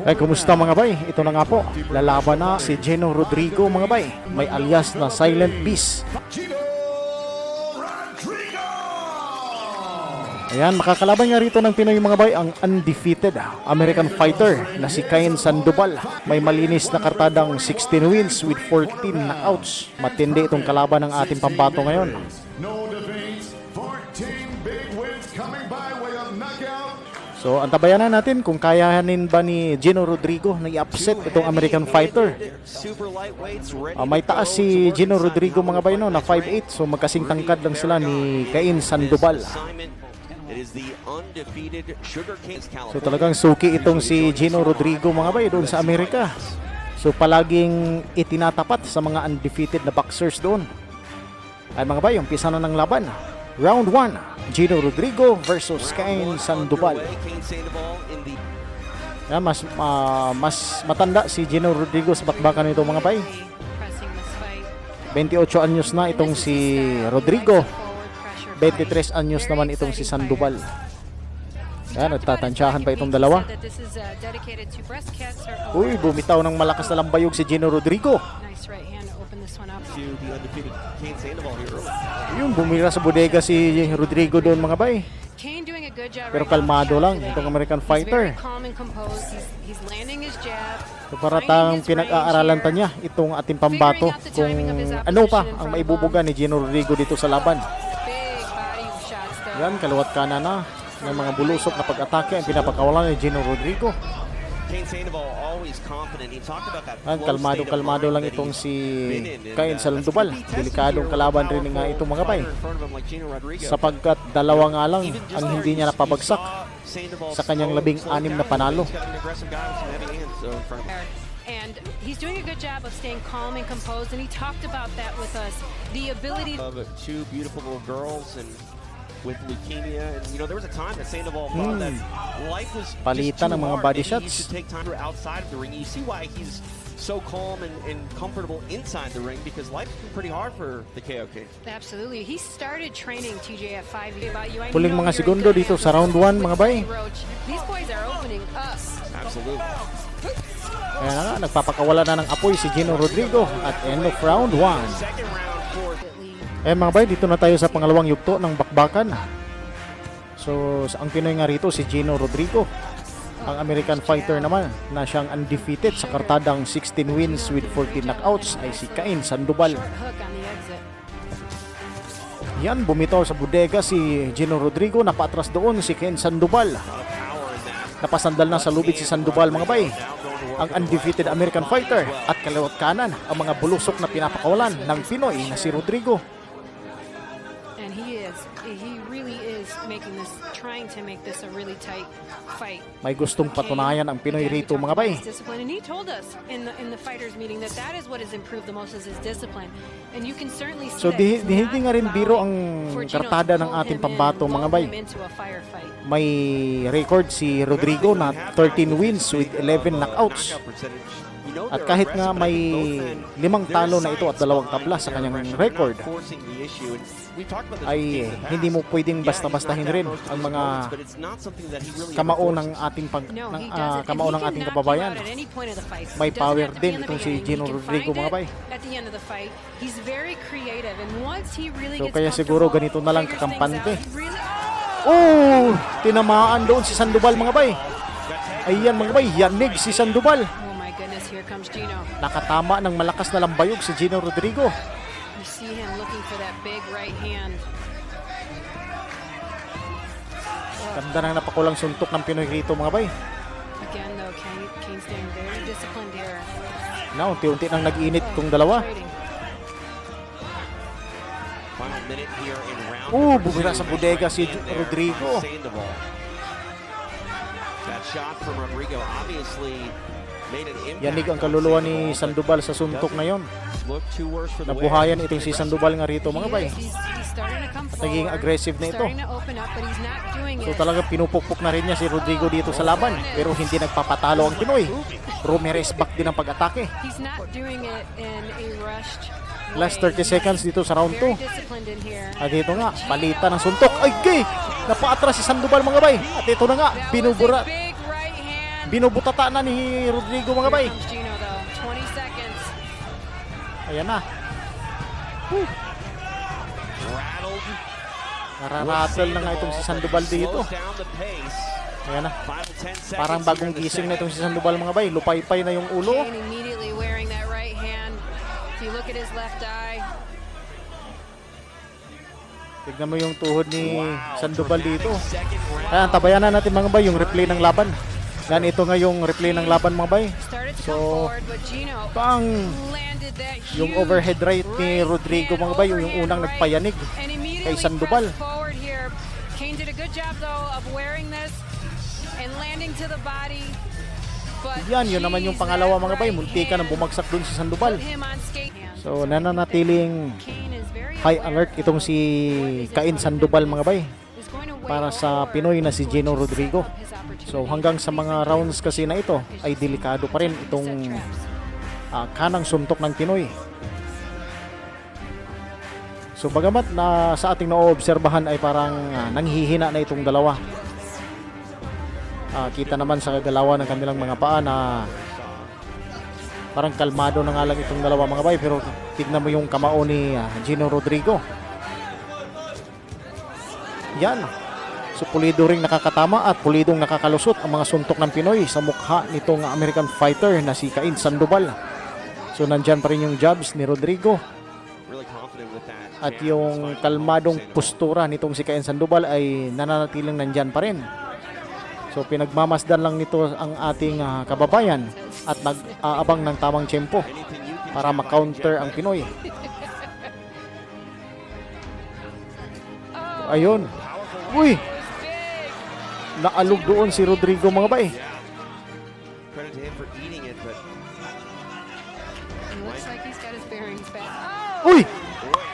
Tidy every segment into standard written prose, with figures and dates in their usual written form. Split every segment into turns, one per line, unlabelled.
Ay, kumusta mga bay? Ito na nga po, lalaban na si Gino Rodrigo mga bay. May alias na Silent Beast. Ayan, makakalaban nga rito ng Pinoy mga bay ang undefeated American fighter na si Cain Sandoval. May malinis na kartadang 16 wins with 14 knockouts. Matindi itong kalaban ng ating pambato ngayon. So, antabayan na natin kung kayanin ba ni Gino Rodrigo na i-upset itong American fighter. May taas si Gino Rodrigo mga bay no, na 5'8", so magkasing tangkad lang sila ni Cain Sandoval. So talagang suki itong si Gino Rodrigo mga bay doon sa Amerika. So palaging itinatapat sa mga undefeated na boxers doon. Ay mga bay, umpisa na ng laban. Round 1, Gino Rodrigo versus Cain Sandoval. Yan, mas matanda si Gino Rodrigo sa bakbakan nito mga bay. 28 anyos na itong si Rodrigo. 23 anyos naman itong si Sandoval. Yan, nagtatansyahan pa itong dalawa. Uy, bumitaw ng malakas na lambayog si Gino Rodrigo. Yung bumira sa bodega si Rodrigo doon mga bay. Pero kalmado lang itong American fighter. So paratang pinag-aaralan pa niya itong ating pambato kung ano pa ang maibubuga ni Gino Rodrigo dito sa laban. Yan, kaliwat kanan na ng mga bulusok na pag-atake ang pinapakawalan ni Gino Rodrigo. Kalmado lang itong si Cain Sandoval. Delikadong kalaban rin nga itong mga bay. Sapagkat dalawa nga lang ang hindi niya napabagsak sa kanyang 16 na panalo.
And he's doing a good job of staying calm and composed, and he talked about that with us. The ability
of two beautiful little girls and with leukemia, and you know there was a time that Sandoval thought that life was
palitan ng mga body shots.
He should take time outside of the ring. You see why he's so calm and comfortable inside the ring, because life's been pretty hard for the KOK.
Absolutely. He started training TJ at 5 years about you.
Puling mga segundo dito sa round 1 mga bay.
These boys are opening up.
Absolutely.
Kaya nga, nagpapakawala na ng apoy si Gino Rodrigo at end of round 1. Mga bay, dito na tayo sa pangalawang yugto ng bakbakan. So, ang Pinoy nga rito si Gino Rodrigo. Ang American fighter naman na siyang undefeated sa kartadang 16 wins with 14 knockouts ay si Cain Sandoval. Yan, bumitaw sa bodega si Gino Rodrigo. Napatras doon si Cain Sandoval. Napasandal na sa lubid si Sandoval mga bay. Ang undefeated American fighter at kaliwat kanan ang mga bulusok na pinapakawalan ng Pinoy na si Rodrigo.
He really is trying to make this a really tight fight.
May gustong patunayan ang Pinoy rito mga bay.
And he told us in the fighters meeting that is what has improved the most is his discipline. And you can certainly see
so hindi nga rin biro ang kartada ng ating pambato mga bay. May record si Rodrigo na 13 wins with 11 knockouts. At kahit nga may 5 talo na ito at 2 tabla sa kanyang record, ay hindi mo pwedeng basta-bastahin rin ang mga kamao ng ating kamao ng ating kababayan. May power din itong si Gino Rodrigo mga bay. So kaya siguro ganito na lang kakampante. Oh, tinamaan doon si Sandoval mga bay. Ayan mga bay, yanig si Sandoval. Nakatama ng malakas na lambayog si Gino Rodrigo.
You see him looking for that big right hand.
Ganda ng napakulang suntok ng Pinoy rito mga bay.
Again though, Cain staying very disciplined here.
Now, unti-unti nang nag-init itong dalawa. Bumira sa bodega si Rodrigo.
That shot from Rodrigo obviously
yanig ang kaluluwa ni Sandoval sa suntok na yon. Nabuhayan itong si Sandoval nga rito mga bay. At naging aggressive na ito. So talagang pinupukpok na rin niya si Rodrigo dito sa laban. Pero hindi nagpapatalo ang Pinoy. Ramirez back din ang pag-atake. Last 30 seconds dito sa round 2. At dito nga, palitan ng suntok. Ay, gay! Napaatras si Sandoval mga bay. At ito na nga, binubura. Binubutata na ni Rodrigo mga bay.
Here comes Gino though. 20 seconds.
Ayan na.
Rattled.
Nararattle na nga itong si Sandoval dito.
Slows down the pace.
Ayan na.
5 to 10 seconds
Parang
here
bagong
in the
gising na
second.
itong si Sandoval mga bay. Lupay-pay na yung ulo.
Kane immediately wearing that right hand. If you look at his left eye,
Tignan mo yung tuhod ni Sandoval dito.
Second round.
Ayan, tabayan na natin mga bay yung replay ng laban. Yan, ito nga yung replay ng laban mga bay.
started to
So,
come forward, but Gino
Pang
landed that
yung
huge
overhead right ni
right
Rodrigo
hand,
mga bay, yung
overhand
unang
right.
nagpayanig
And immediately
kay Sandoval.
pressed forward here. Kane did a good job though of wearing this and landing to the body. But
Yan, yun naman yung
geez,
pangalawa
that
mga bay.
right
Munti ka nang
hand
bumagsak dun si Sandoval.
put him on skate hands.
So, nananatiling
Kane is very
high
aware
alert itong
of
si
what his
Cain
opponent
Sandoval mga bay.
is going to weigh
Para sa
over
Pinoy na si Gino
to
Rodrigo.
set up his opportunity.
So hanggang sa mga rounds kasi na ito ay delikado pa rin itong
Set traps.
kanang suntok ng Pinoy. So bagamat na sa ating naoobserbahan ay parang nanghihina na itong dalawa. Kita naman sa galawan ng kanilang mga paa na parang kalmado na nga lang itong dalawa mga bay, pero tignan mo yung kamao ni Gino Rodrigo. Yan. So pulido ring nakakatama at pulidong nakakalusot ang mga suntok ng Pinoy sa mukha nitong American fighter na si Cain Sandoval. So nandyan pa rin yung jabs ni Rodrigo
Really confident with that.
at yung kalmadong postura nitong si Cain Sandoval ay nananatiling nandyan pa rin. So pinagmamasdan lang nito ang ating kababayan at nag-aabang ng tamang tempo
Anything you can
para
do by
ma-counter ang Pinoy. Ayun. Uy! Naalog doon si Rodrigo mga bay.
Yeah. Credit to him for eating it, but
He looks like he's got his bearings back.
Uy!
boy,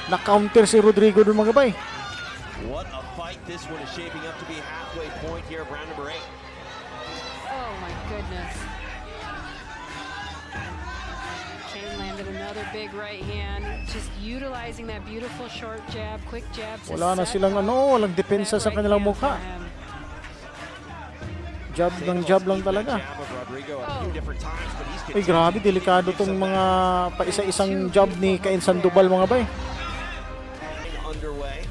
Na-counter si Rodrigo doon mga bay.
what a fight this one is shaping up to be. Halfway point here of round number 8.
Oh my goodness. Kane landed another big right hand, just utilizing that beautiful short jab, quick jab. To
Wala na
set
silang
up
walang depensa
that
sa
right
kanilang
hand
mukha.
for him.
Jab ng jab lang talaga.
Jab of Rodrigo a few different times, but he's
Ay grabe, delikado tong mga paisa-isang jab ni Cain Sandoval mga bay.
underway.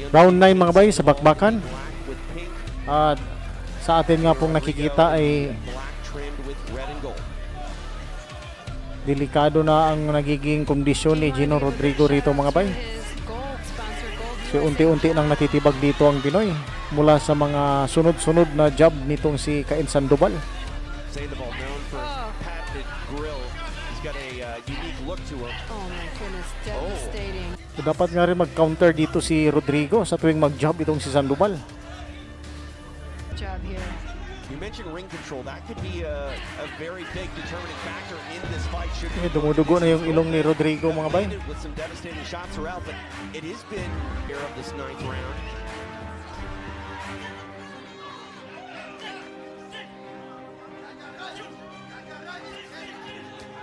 Round 9 mga bay sa bakbakan.
Black with pink,
At sa atin nga pong nakikita ay
black trimmed with red and gold.
delikado na ang nagiging kondisyon ni Gino Rodrigo rito mga bay.
His gold sponsor, Gold
So unti-unti nang natitibag dito ang Pinoy mula sa mga sunod-sunod na jab nitong si Cain Sandoval.
Sandoval known for
Oh.
patented grill. He's got a unique look to him.
Oh my goodness, devastating.
So, dapat nga rin mag-counter dito si Rodrigo sa tuwing mag-jab itong si Sandoval.
Job here.
You mentioned ring control. That could be a very big determining factor in this fight. Should
Dumudugo na yung ilong ni Rodrigo mga bay.
with some devastating shots throughout, but it has been here of this 9th round.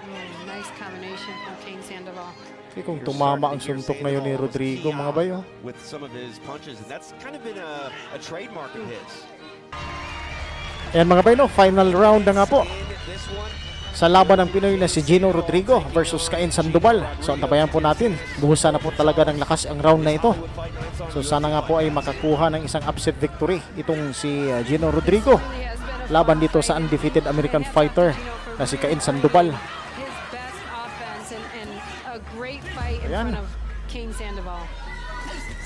Oh, nice combination from Kane Sandoval.
Kasi kung tumama ang suntok na yun ni Rodrigo mga bay. Oh.
With some of his punches, and that's kind of been a trademark of his.
Ayan mga bay, no? Final round na nga po.
In this one,
Sa laban ng Pinoy na si Gino Rodrigo versus Cain Sandoval. So antabayan po natin. Buhusan na po talaga ng lakas ang round na ito.
would fight nights on
So sana nga po ay makakuha ng isang upset victory itong si Gino Rodrigo
Really has been a
laban
fun
dito
fight.
sa undefeated American fighter na si Cain Sandoval.
His best offense and a great fight in
Ayan.
front of Kane Sandoval.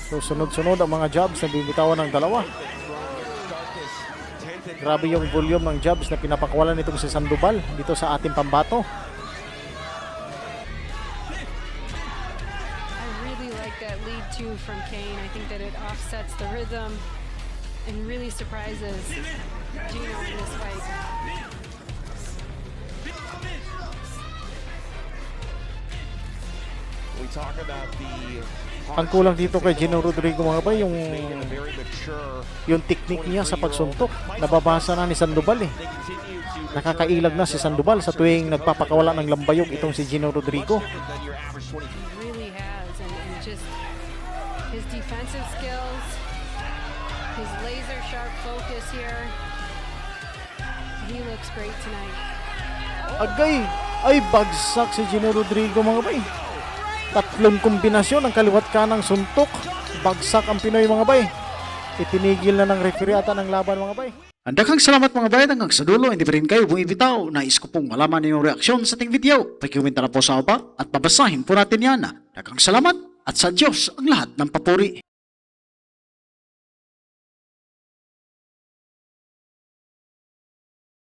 So sunod-sunod ang mga jabs na bibitawan ng dalawa. Grabe yung volume ng jabs na pinapakawalan nitong si Sandoval dito sa ating pambato.
I really like that lead too from Kane. I think that it offsets the rhythm and really surprises Gino in this fight.
We talk about the
Ang kulang dito kay Gino Rodrigo mga bay,
a very mature.
yung technique niya sa pagsuntok. Nababasa na ni Sandoval eh.
They continue to
Nakakailag na si Sandoval sa tuwing nagpapakawala ng lambayog itong si Gino Rodrigo.
than your average 20.
He really has, and just his defensive skills. His laser sharp focus here. He looks great tonight.
Agay! Ay, bagsak si Gino Rodrigo mga bay. Tatlong kombinasyon ng kaliwat kanang suntok. Bagsak ang Pinoy mga bay. Itinigil na ng referee ata ng laban mga bay.
Andakang salamat mga bayan hanggang sa dulo, hindi pa rin kayo bumibitaw. Nais ko pong malaman ninyong reaksyon sa ating video. Pakikomenta na po sa baba at babasahin po natin yan. Andakang salamat at sa Diyos ang lahat ng papuri.